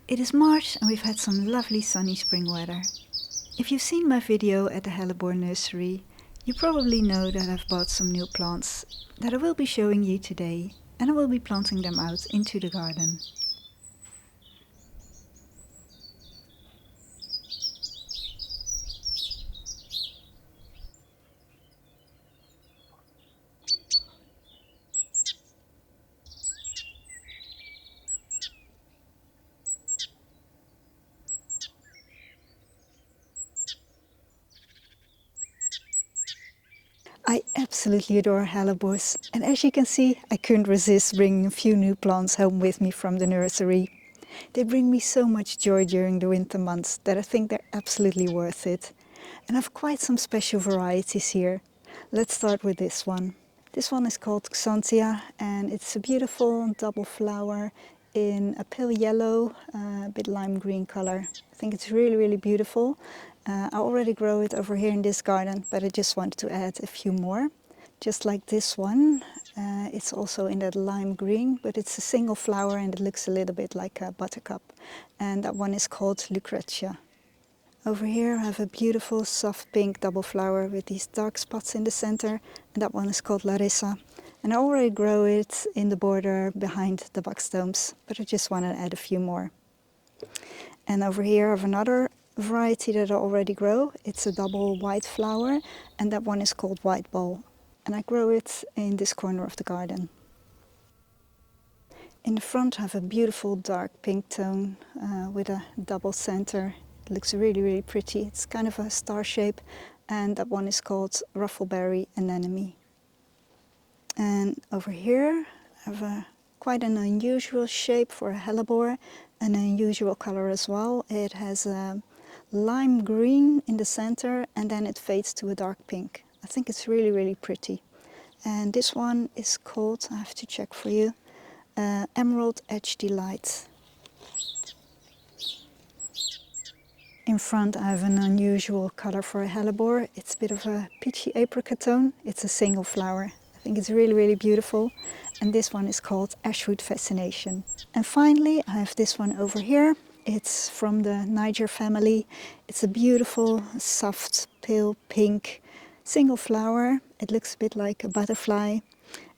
It is March and we've had some lovely sunny spring weather. If you've seen my video at the Hellebore nursery, you probably know that I've bought some new plants that I will be showing you today, and I will be planting them out into the garden. I absolutely adore hellebores, and as you can see, I couldn't resist bringing a few new plants home with me from the nursery. They bring me so much joy during the winter months that I think they're absolutely worth it. And I have quite some special varieties here. Let's start with this one. This one is called Xanthia, and it's a beautiful double flower in a pale yellow, a bit lime green color. I think it's really beautiful. I already grow it over here in this garden, but I just wanted to add a few more. Just like this one, it's also in that lime green, but it's a single flower and it looks a little bit like a buttercup. And that one is called Lucretia. Over here I have a beautiful soft pink double flower with these dark spots in the center, and that one is called Larissa. And I already grow it in the border behind the buckstones, but I just want to add a few more. And over here I have another variety that I already grow. It's a double white flower, and that one is called White Ball. And I grow it in this corner of the garden. In the front I have a beautiful dark pink tone with a double center. It looks really pretty. It's kind of a star shape, and that one is called Ruffleberry Anemone. And over here I have quite an unusual shape for a hellebore, an unusual color as well. It has a lime green in the center and then it fades to a dark pink. I think it's really pretty. And this one is called, I have to check for you, Emerald Edge Delight. In front I have an unusual color for a hellebore. It's a bit of a peachy apricot tone. It's a single flower. I think it's really beautiful. And this one is called Ashwood Fascination. And finally I have this one over here. It's from the Niger family. It's a beautiful, soft, pale pink single flower. It looks a bit like a butterfly.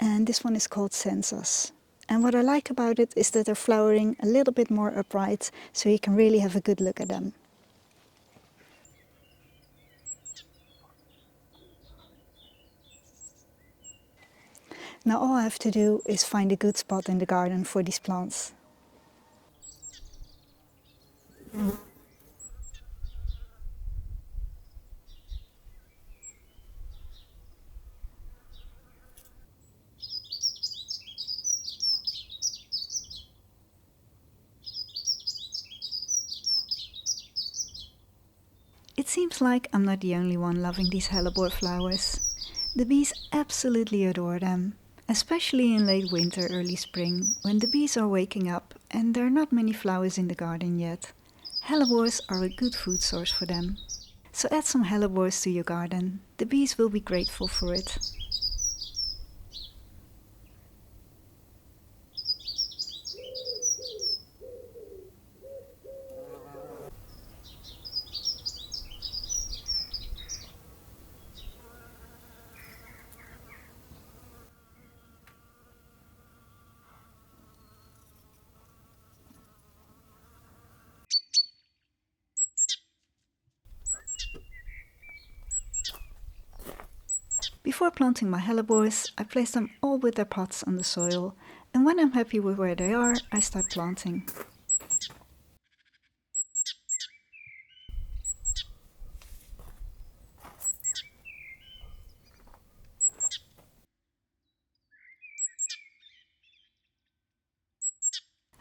And this one is called Sensas. And what I like about it is that they're flowering a little bit more upright, so you can really have a good look at them. Now all I have to do is find a good spot in the garden for these plants. It seems like I'm not the only one loving these hellebore flowers. The bees absolutely adore them, especially in late winter, early spring, when the bees are waking up and there are not many flowers in the garden yet. Hellebores are a good food source for them. So add some hellebores to your garden. The bees will be grateful for it. Before planting my hellebores, I place them all with their pots on the soil, and when I'm happy with where they are, I start planting.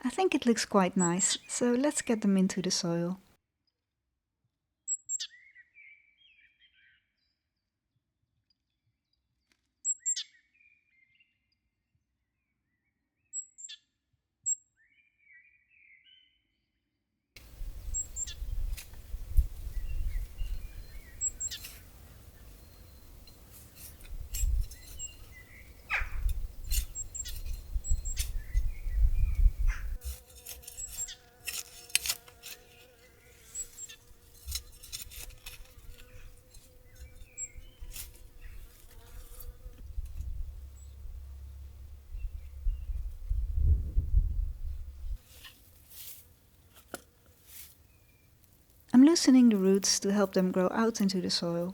I think it looks quite nice, so let's get them into the soil. loosening the roots to help them grow out into the soil.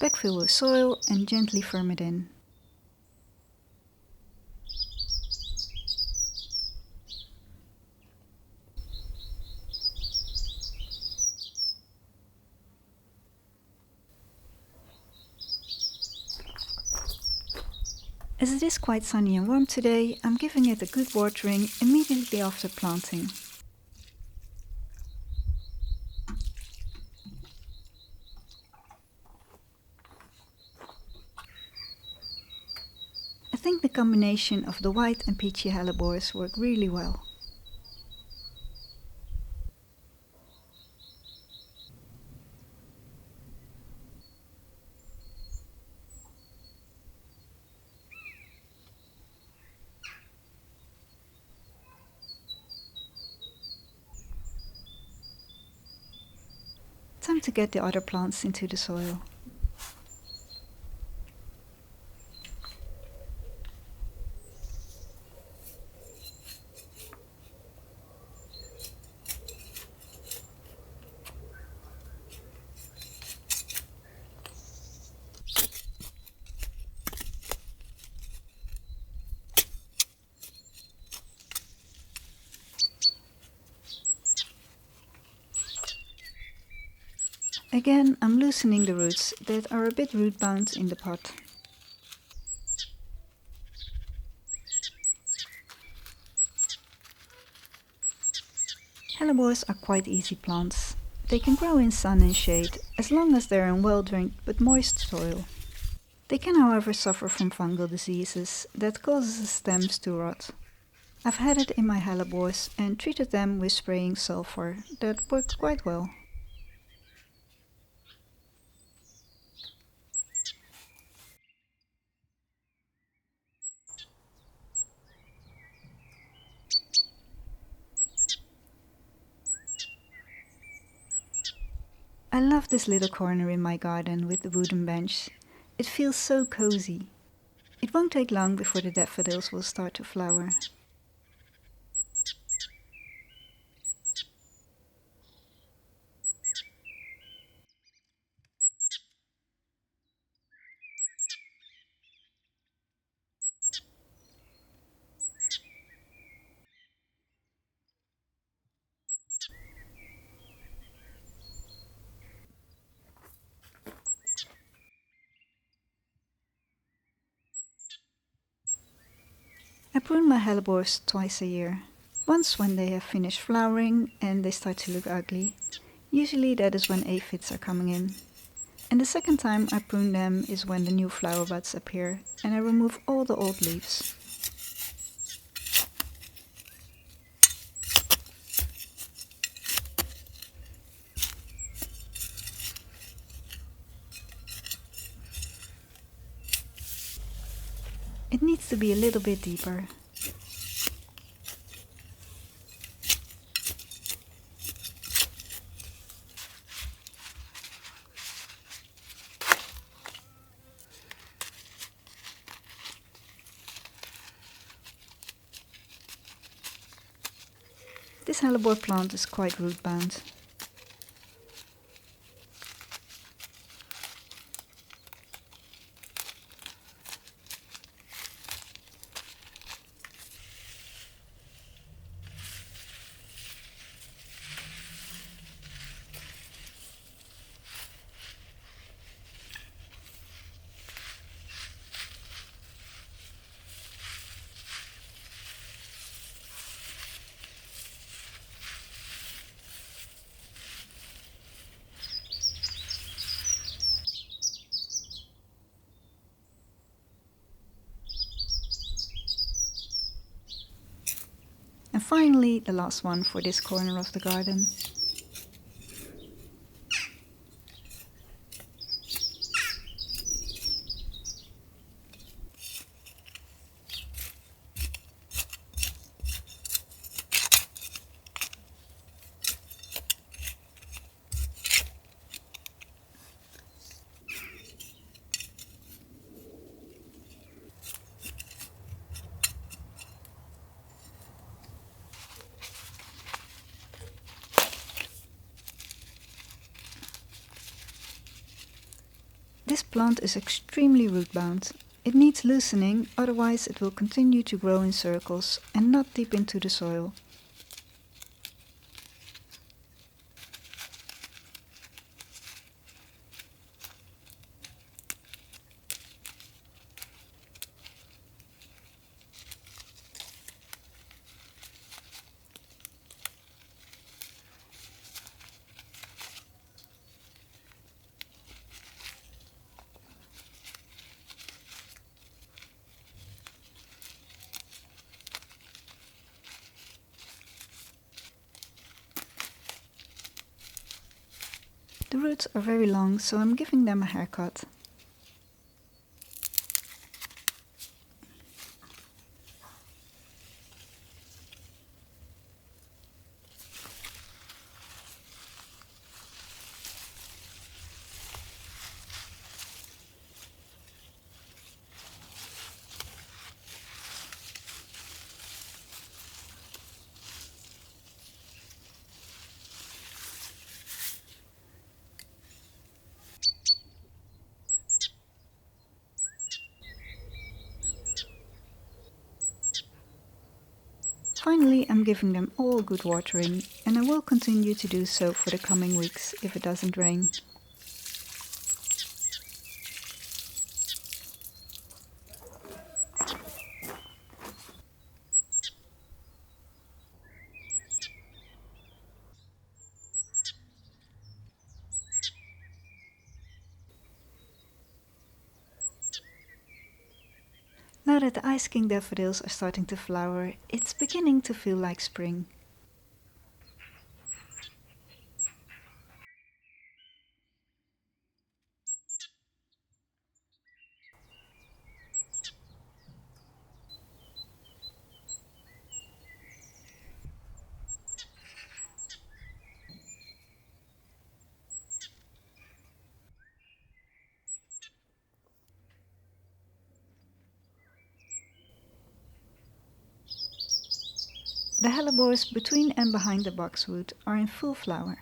Backfill with soil and gently firm it in. As it is quite sunny and warm today, I'm giving it a good watering immediately after planting. I think the combination of the white and peachy hellebores work really well. Time to get the other plants into the soil. Again, I'm loosening the roots that are a bit root bound in the pot. Hellebores are quite easy plants. They can grow in sun and shade as long as they're in well-drained but moist soil. They can however suffer from fungal diseases that causes the stems to rot. I've had it in my hellebores and treated them with spraying sulfur that worked quite well. I love this little corner in my garden with the wooden bench. It feels so cozy. It won't take long before the daffodils will start to flower. I prune my hellebores twice a year. Once when they have finished flowering and they start to look ugly. Usually that is when aphids are coming in. And the second time I prune them is when the new flower buds appear and I remove all the old leaves. It needs to be a little bit deeper. This hellebore plant is quite root bound. And finally, the last one for this corner of the garden. This plant is extremely root bound. It needs loosening, otherwise it will continue to grow in circles and not deep into the soil. The roots are very long, so I'm giving them a haircut. Finally, I'm giving them all good watering, and I will continue to do so for the coming weeks if it doesn't rain. Now that the Ice King daffodils are starting to flower, it's beginning to feel like spring. The hellebores between and behind the boxwood are in full flower.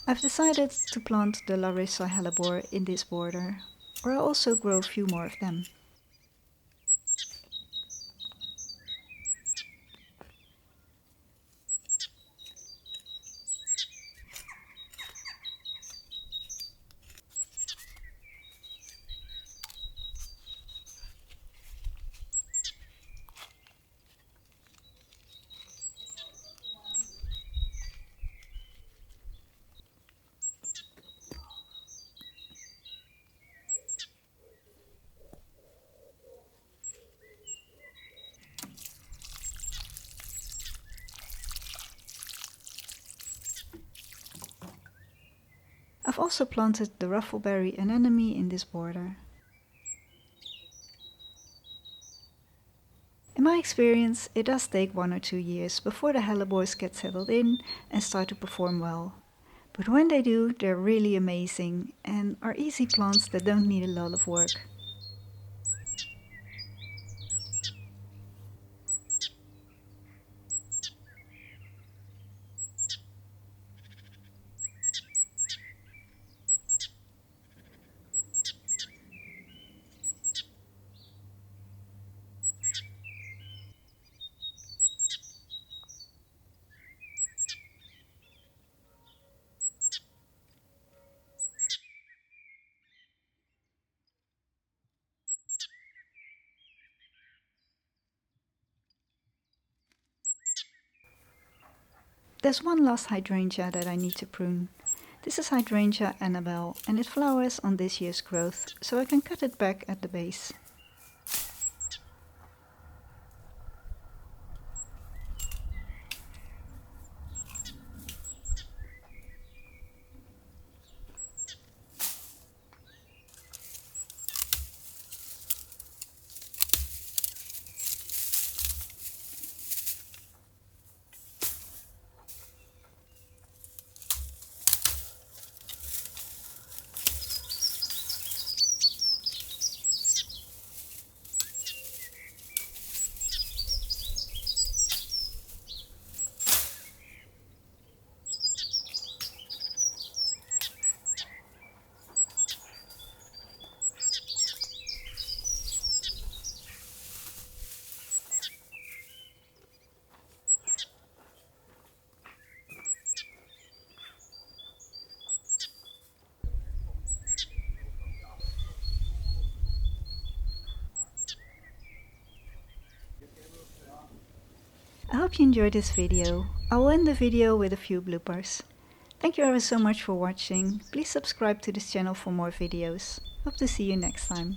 I've decided to plant the Larissa hellebore in this border, or I'll also grow a few more of them. I've also planted the ruffleberry anemone in this border. In my experience, it does take 1 or 2 years before the hellebores get settled in and start to perform well. But when they do, they're really amazing and are easy plants that don't need a lot of work. There's one last hydrangea that I need to prune. This is hydrangea Annabelle and it flowers on this year's growth, so I can cut it back at the base. hope you enjoyed this video. I will end the video with a few bloopers. Thank you ever so much for watching. Please subscribe to this channel for more videos. Hope to see you next time.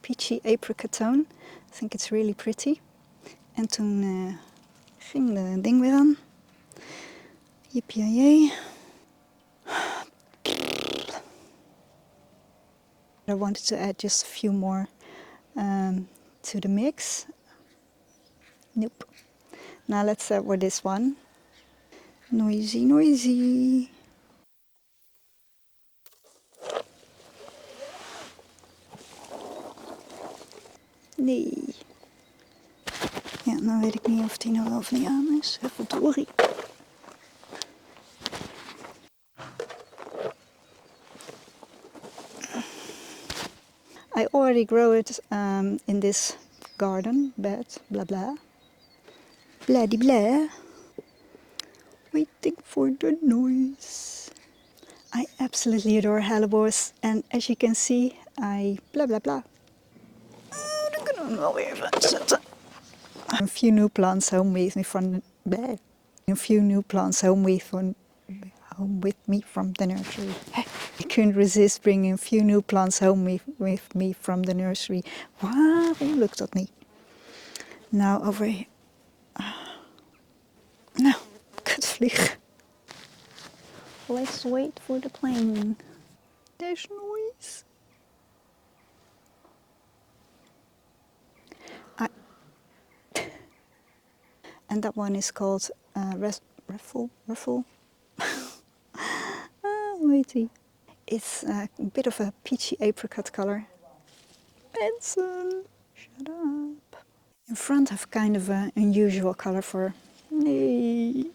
Peachy apricot tone. I think it's really pretty. En toen ging de ding weer aan. Yippie-yay. I wanted to add just a few more to the mix. Nope. Now let's start with this one. Noisy, noisy. Nee. Ja, nou weet ik niet of die nou wel of niet aan is. Verdorie. I already grow it in this garden bed, blah blah. Bladdy blah. Waiting for the noise. I absolutely adore hellebores, and as you can see, I blah blah blah. Dan kunnen we hem wel weer even zetten. A few new plants home with me from the A few new plants home with me from the nursery. I couldn't resist bringing a few new plants home with me from the nursery. Waarom lukt dat niet? Nou, over hier. Nou, kutvlieg. Let's wait for the plane. There's noise. And that one is called Raffle. Waity. It's a bit of a peachy apricot color. Benson, shut up. In front have kind of an unusual color for... Nee.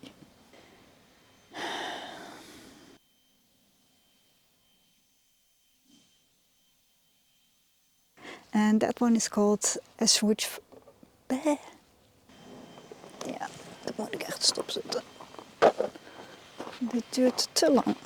And that one is called a switch... Ja, dat moet ik echt stopzetten. Dit duurt te lang.